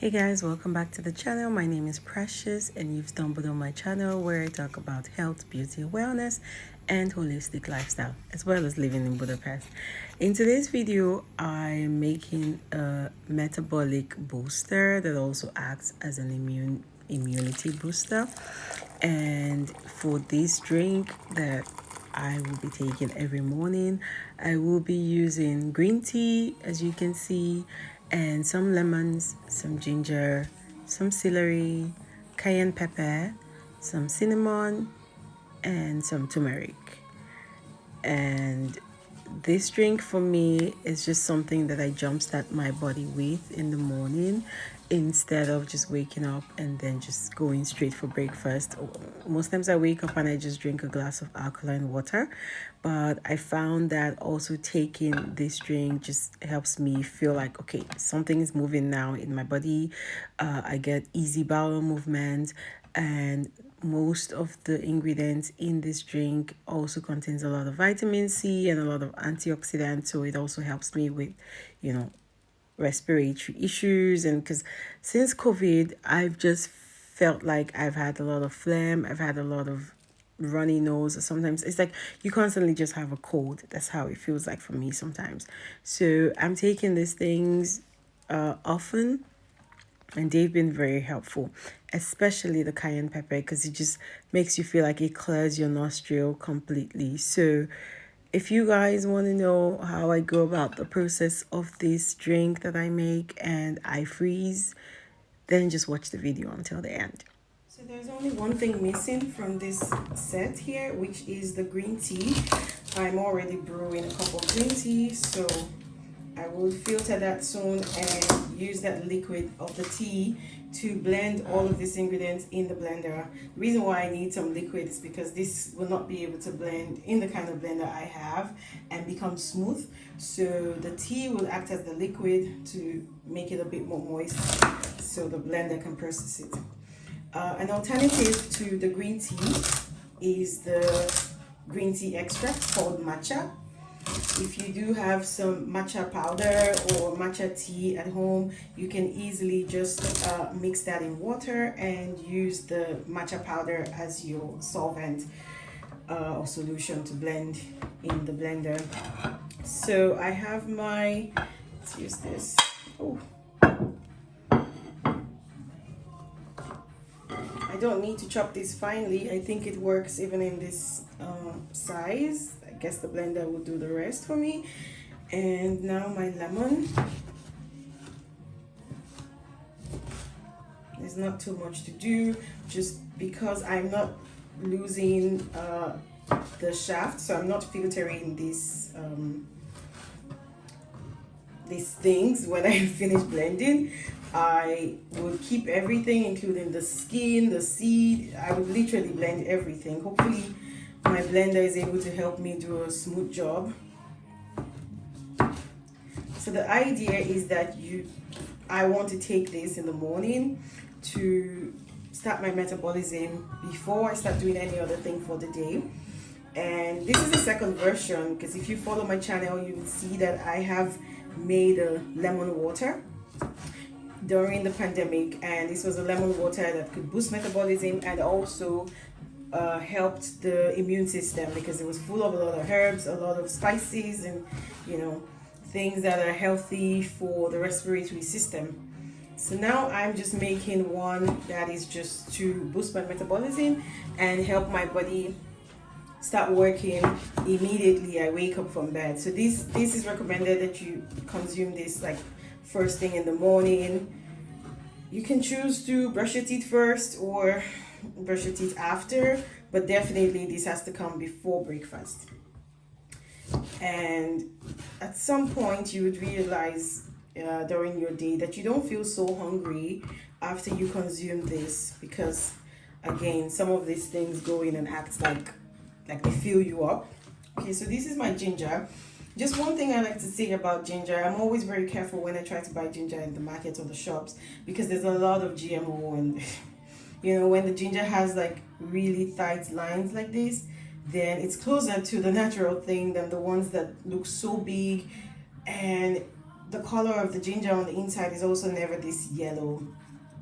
Hey guys, welcome back to the channel. My name is Precious and you've stumbled on my channel where I talk about health, beauty, wellness, and holistic lifestyle, as well as living in Budapest. In today's video, I'm making a metabolic booster that also acts as an immunity booster. And for this drink that I will be taking every morning, I will be using green tea, as you can see, and some lemons, some ginger, some celery, cayenne pepper, some cinnamon, and some turmeric. And this drink for me is just something that I jumpstart my body with in the morning instead of just waking up and then just going straight for breakfast. Most times I wake up and I just drink a glass of alkaline water, but I found that also taking this drink just helps me feel like, okay, something is moving now in my body. I get easy bowel movement, and most of the ingredients in this drink also contains a lot of vitamin C and a lot of antioxidants, so it also helps me with respiratory issues. And because since COVID, I've just felt like I've had a lot of phlegm, I've had a lot of runny nose. Sometimes it's like you constantly just have a cold. That's how it feels like for me sometimes. So I'm taking these things often, and they've been very helpful, especially the cayenne pepper, because it just makes you feel like it clears your nostril completely. So if you guys want to know how I go about the process of this drink that I make and I freeze, then just watch the video until the end. So there's only one thing missing from this set here, which is the green tea. I'm already brewing a cup of green tea, so I will filter that soon and use that liquid of the tea to blend all of these ingredients in the blender. The reason why I need some liquid is because this will not be able to blend in the kind of blender I have and become smooth. So the tea will act as the liquid to make it a bit more moist so the blender can process it. An alternative to the green tea is the green tea extract called matcha. If you do have some matcha powder or matcha tea at home, you can easily just mix that in water and use the matcha powder as your solvent or solution to blend in the blender. So I have my, let's use this. Oh, I don't need to chop this finely. I think it works even in this size. I guess the blender will do the rest for me. And now my lemon. There's not too much to do, just because I'm not losing the shaft, so I'm not filtering these things when I finish blending. I would keep everything, including the skin, the seed. I would literally blend everything. Hopefully my blender is able to help me do a smooth job. So the idea is that I want to take this in the morning to start my metabolism before I start doing any other thing for the day. And this is the second version, because if you follow my channel, you will see that I have made a lemon water during the pandemic, and this was a lemon water that could boost metabolism and also helped the immune system, because it was full of a lot of herbs, a lot of spices, and things that are healthy for the respiratory system. So now I'm just making one that is just to boost my metabolism and help my body start working immediately I wake up from bed. So this is recommended that you consume this like first thing in the morning. You can choose to brush your teeth first or brush your teeth after, but definitely this has to come before breakfast. And at some point you would realize during your day that you don't feel so hungry after you consume this, because again, some of these things go in and act like they fill you up. Okay, so this is my ginger. Just one thing I like to say about ginger, I'm always very careful when I try to buy ginger in the market or the shops, because there's a lot of GMO, and when the ginger has like really tight lines like this, then it's closer to the natural thing than the ones that look so big and the color of the ginger on the inside is also never this yellow.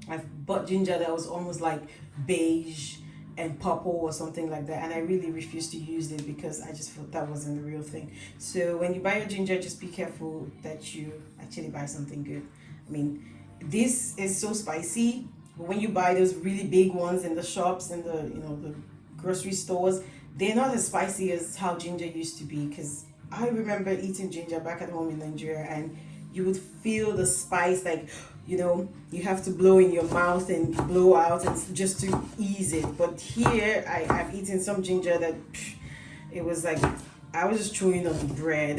I've bought ginger that was almost like beige and purple or something like that, and I really refused to use it because I just thought that wasn't the real thing. So when you buy your ginger, just be careful that you actually buy something good. I mean, this is so spicy, but when you buy those really big ones in the shops and the grocery stores, they're not as spicy as how ginger used to be. Because I remember eating ginger back at home in Nigeria, and you would feel the spice, like, you have to blow in your mouth and blow out, and just to ease it. But here, I've eaten some ginger that it was like I was just chewing on the bread.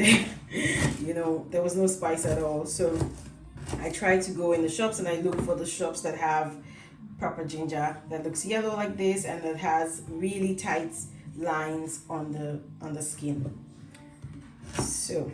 There was no spice at all. So I try to go in the shops and I look for the shops that have proper ginger that looks yellow like this and that has really tight lines on the skin. So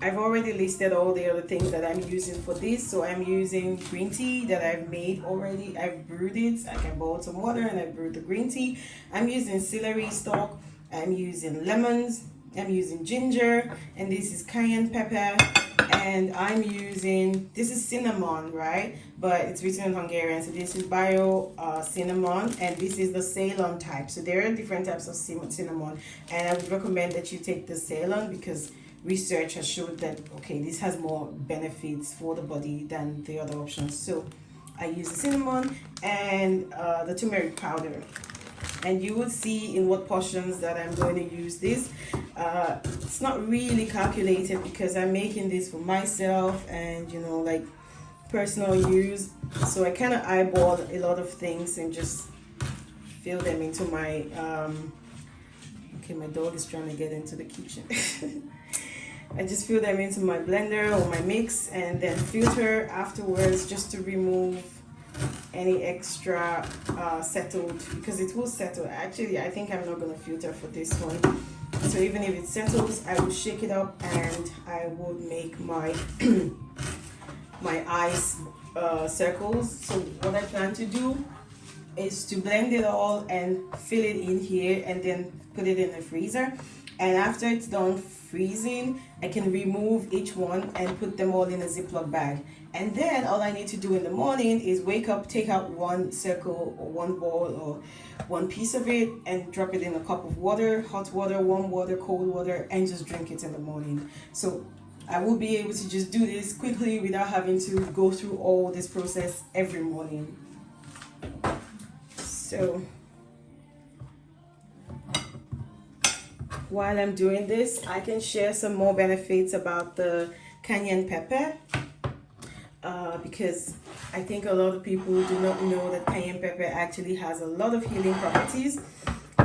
I've already listed all the other things that I'm using for this. So I'm using green tea that I've made already. I've brewed it. I can boil some water and I brewed the green tea. I'm using celery stalk. I'm using lemons. I'm using ginger. And this is cayenne pepper. And I'm using, this is cinnamon, right? But it's written in Hungarian. So this is bio cinnamon. And this is the Ceylon type. So there are different types of cinnamon. And I would recommend that you take the Ceylon because research has showed that, okay, this has more benefits for the body than the other options. So I use the cinnamon and the turmeric powder. And you will see in what portions that I'm going to use this. It's not really calculated because I'm making this for myself and, like personal use. So I kind of eyeball a lot of things and just fill them into my, okay, my dog is trying to get into the kitchen. I just fill them into my blender or my mix and then filter afterwards just to remove any extra settled, because it will settle. Actually, I think I'm not going to filter for this one. So even if it settles, I will shake it up and I will make my my ice circles. So what I plan to do is to blend it all and fill it in here and then put it in the freezer. And after it's done freezing, I can remove each one and put them all in a Ziploc bag. And then all I need to do in the morning is wake up, take out one circle or one ball or one piece of it and drop it in a cup of water, hot water, warm water, cold water, and just drink it in the morning. So I will be able to just do this quickly without having to go through all this process every morning. So while I'm doing this, I can share some more benefits about the cayenne pepper because I think a lot of people do not know that cayenne pepper actually has a lot of healing properties.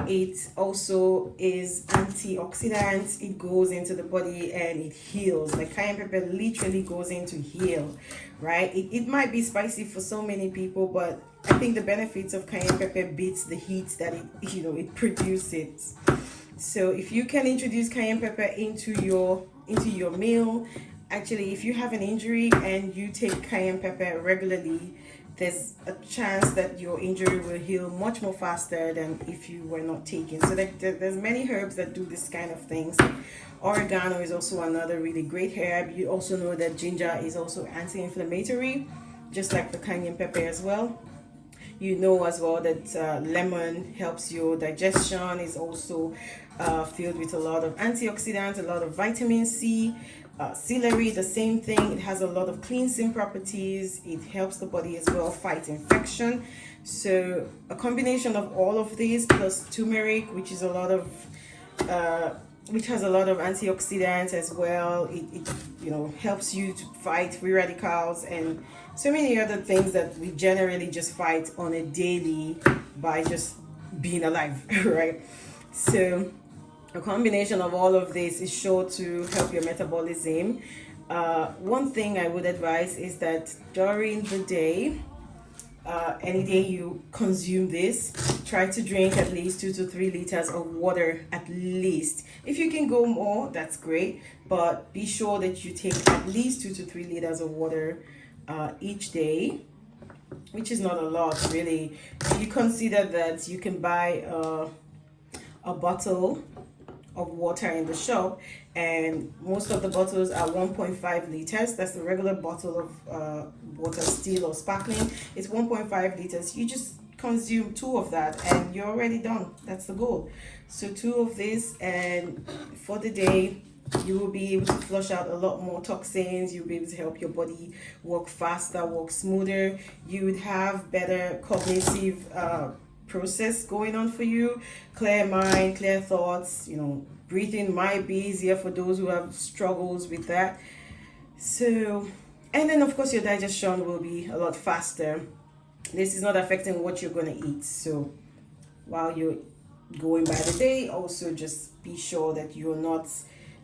It also is antioxidants. It goes into the body and it heals. Like cayenne pepper literally goes in to heal, right? It might be spicy for so many people, but I think the benefits of cayenne pepper beats the heat that it produces. So if you can introduce cayenne pepper into your meal, actually if you have an injury and you take cayenne pepper regularly, there's a chance that your injury will heal much more faster than if you were not taking. So there's many herbs that do this kind of things. Oregano is also another really great herb. You also know that ginger is also anti-inflammatory, just like the cayenne pepper as well. You know as well that lemon helps your digestion, is also filled with a lot of antioxidants, a lot of vitamin C. Celery, the same thing. It has a lot of cleansing properties. It helps the body as well fight infection. So a combination of all of these plus turmeric, which has a lot of antioxidants as well. It helps you to fight free radicals and so many other things that we generally just fight on a daily by just being alive, right? So a combination of all of this is sure to help your metabolism. One thing I would advise is that during the day, any day you consume this, try to drink at least 2 to 3 liters of water at least. If you can go more, that's great, but be sure that you take at least 2 to 3 liters of water each day, which is not a lot really. If you consider that you can buy a bottle of water in the shop and most of the bottles are 1.5 liters. That's the regular bottle of water, still or sparkling. It's 1.5 liters. You just consume 2 of that and you're already done. That's the goal. So 2 of this, and for the day you will be able to flush out a lot more toxins. You'll be able to help your body work faster, work smoother. You would have better cognitive process going on for you, clear mind, clear thoughts. Breathing might be easier for those who have struggles with that. So, and then of course your digestion will be a lot faster. This is not affecting what you're going to eat. So while you're going by the day, also just be sure that you're not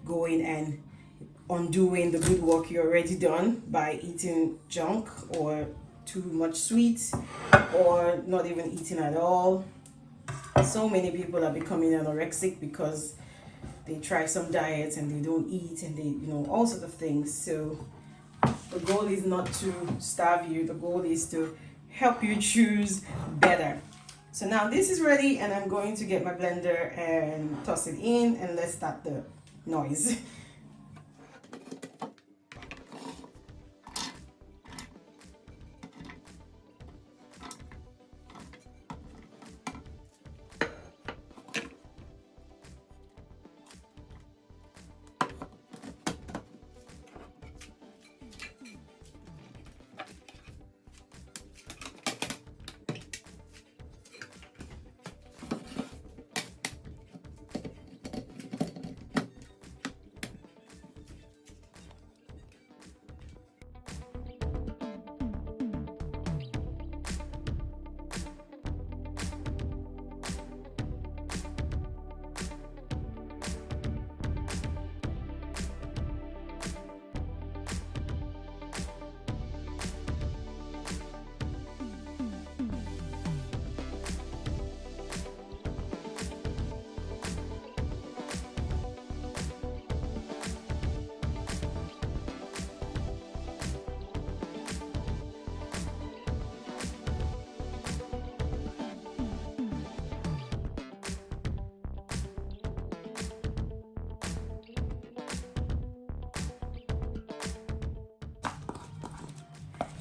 going and undoing the good work you already done by eating junk or too much sweets or not even eating at all. So many people are becoming anorexic because they try some diets and they don't eat, and they all sorts of things. So the goal is not to starve you. The goal is to help you choose better. So now this is ready, and I'm going to get my blender and toss it in, and let's start the noise.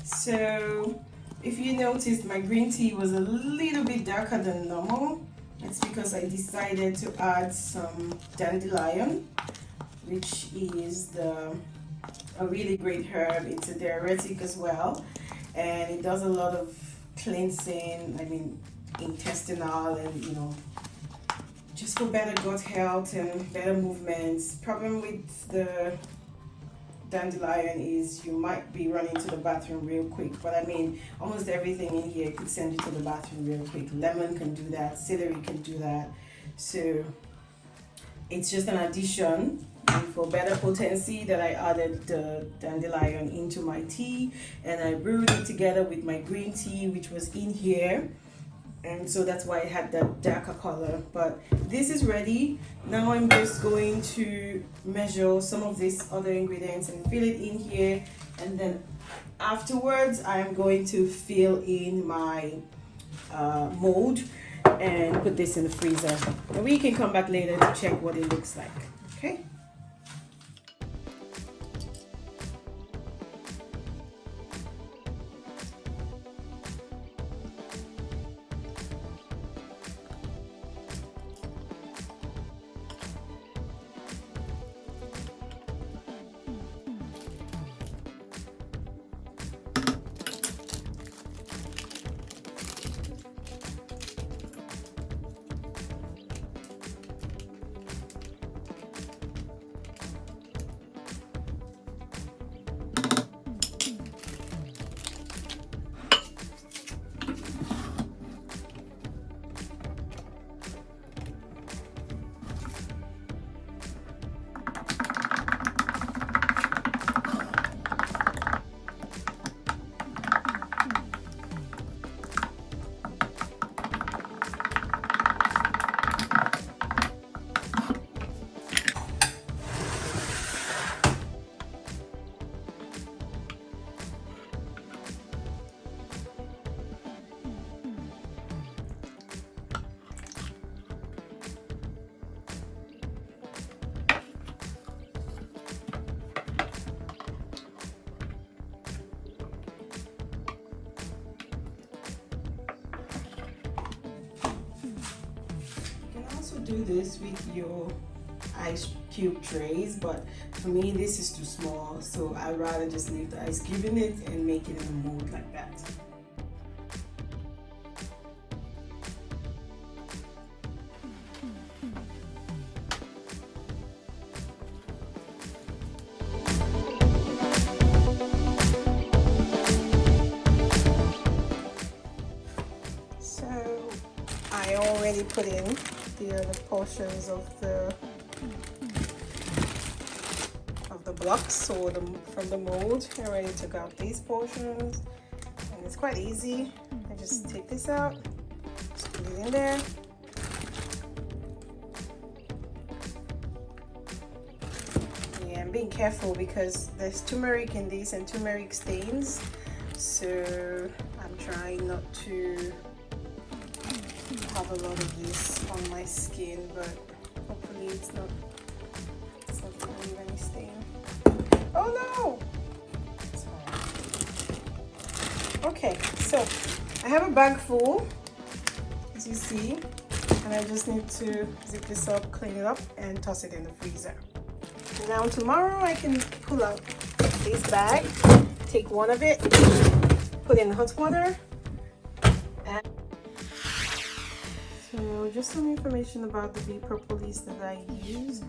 So if you noticed, my green tea was a little bit darker than normal. It's because I decided to add some dandelion, which is a really great herb. It's a diuretic as well, and it does a lot of cleansing, intestinal, and just for better gut health and better movements. Problem with the dandelion is you might be running to the bathroom real quick, but almost everything in here could send you to the bathroom real quick. Lemon can do that, celery can do that. So it's just an addition, and for better potency that I added the dandelion into my tea, and I brewed it together with my green tea, which was in here, and so that's why it had that darker color. But this is ready. Now I'm just going to measure some of these other ingredients and fill it in here, and then afterwards I'm going to fill in my mold and put this in the freezer, and we can come back later to check what it looks like. Okay. do this with your ice cube trays, but for me this is too small, so I'd rather just leave the ice cube in it and make it in a mold like that. So I already put in the other portions of the blocks or from the mold. I already took out these portions, and it's quite easy. I just take this out, just put it in there. Yeah, I'm being careful because there's turmeric in this and turmeric stains, so I'm trying not to have a lot of this on my skin, but hopefully it's not going to leave any stain. Oh no! Okay, so I have a bag full, as you see, and I just need to zip this up, clean it up, and toss it in the freezer. Now tomorrow I can pull out this bag, take one of it, put it in hot water, and so just some information about the bee propolis that I use.